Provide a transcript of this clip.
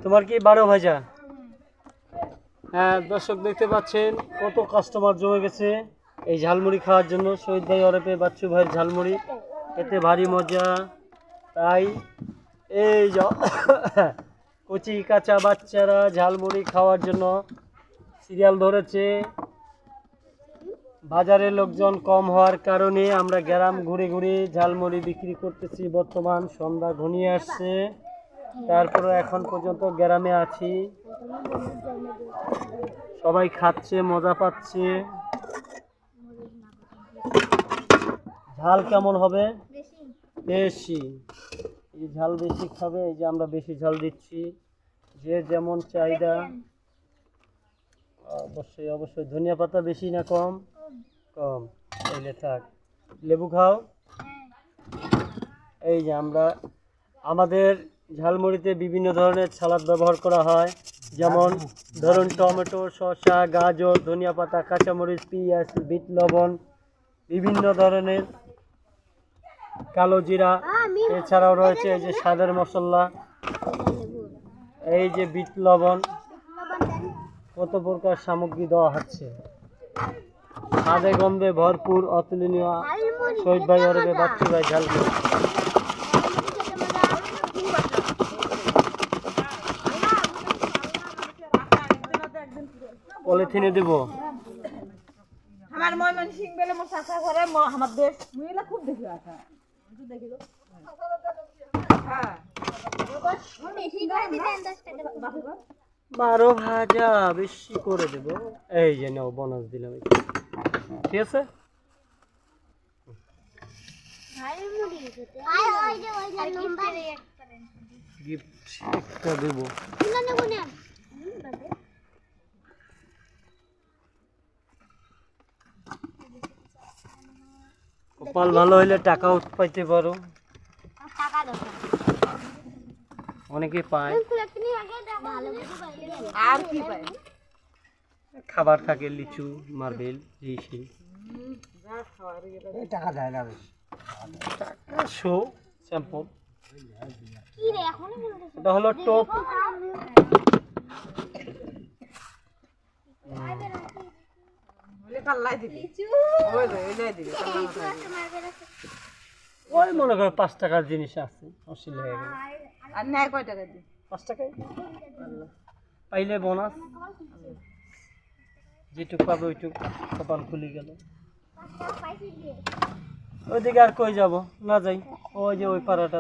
তোমার কি 12 ভাজা? হ্যাঁ দর্শক দেখতে পাচ্ছেন কত কাস্টমার জমে গেছে এই ঝালমুড়ি খাওয়ার জন্য। শহীদ ভাই ওরফে বাচ্চু ভাইয়ের ঝালমুড়ি এতে ভারী মজা। তাই এই কচি কাঁচা বাচ্চারা ঝালমুড়ি খাওয়ার জন্য সিরিয়াল ধরেছে। বাজারে লোকজন কম হওয়ার কারণে আমরা গ্রাম ঘুরে ঘুরে ঝালমুড়ি বিক্রি করতেছি। বর্তমান সন্ধ্যা ঘনিয়ে আসছে, তারপরে এখন পর্যন্ত গ্রামে আছি। সবাই খাচ্ছে, মজা পাচ্ছে। ঝাল কেমন হবে? বেশি। এই ঝাল বেশি খাবে, এই যে আমরা বেশি ঝাল দিচ্ছি, যে যেমন চাহিদা। অবশ্যই অবশ্যই। ধনিয়া পাতা বেশি না কম? কম। তাইলে থাক। লেবু খাও। এই যে আমরা আমাদের ঝালমুড়িতে বিভিন্ন ধরনের সালাদ ব্যবহার করা হয়, যেমন ধরুন টমেটো, শসা, গাজর, ধনিয়া পাতা, কাঁচামরিচ, পেঁয়াজ, বিট লবণ, বিভিন্ন ধরনের কালো জিরা, এছাড়াও রয়েছে এই যে স্বাদের মশলা, এই যে বিট লবণ, কত প্রকার সামগ্রী দেওয়া হচ্ছে। স্বাদে গন্ধে ভরপুর অতুলনীয় শহীদ ভাই ওরফে বাচ্চু ভাই ঝালমুড়ি। পলিথিনে দেব। আমার মন সিং বেলে মোর চাচা করে আমার দেশ মুইলা খুব দেখি আসা দেখি গো। হ্যাঁ 12 ভাজা বেশি করে দেব। এই যে নাও বোনাস দিলাম, ঠিক আছে। গিফট একটা দেব। কপাল ভালো হইলে টাকাও পাইতে পারো। অনেকে পায়। আর কি পায়? খাবার থাকে, লিচু, মার্বেল, এই সেই। টাকা দেয় না বেশি। টাকা শো শ্যাম্পু। এটা হলো টোপ। কাল্লাই দিবি ওই লাই দিবি ওই মনে করো 5 টাকার জিনিস আছে, অশীল হয়ে গেল। আর নেয় কয় টাকা দি? 5 টাকায় পাইলে বোনাস, যেটুক পাবে ওইটুক কপাল খুলে গেল। ওইদিকে আর কই যাব? না যাই, ওই যে ওই পাড়াটা।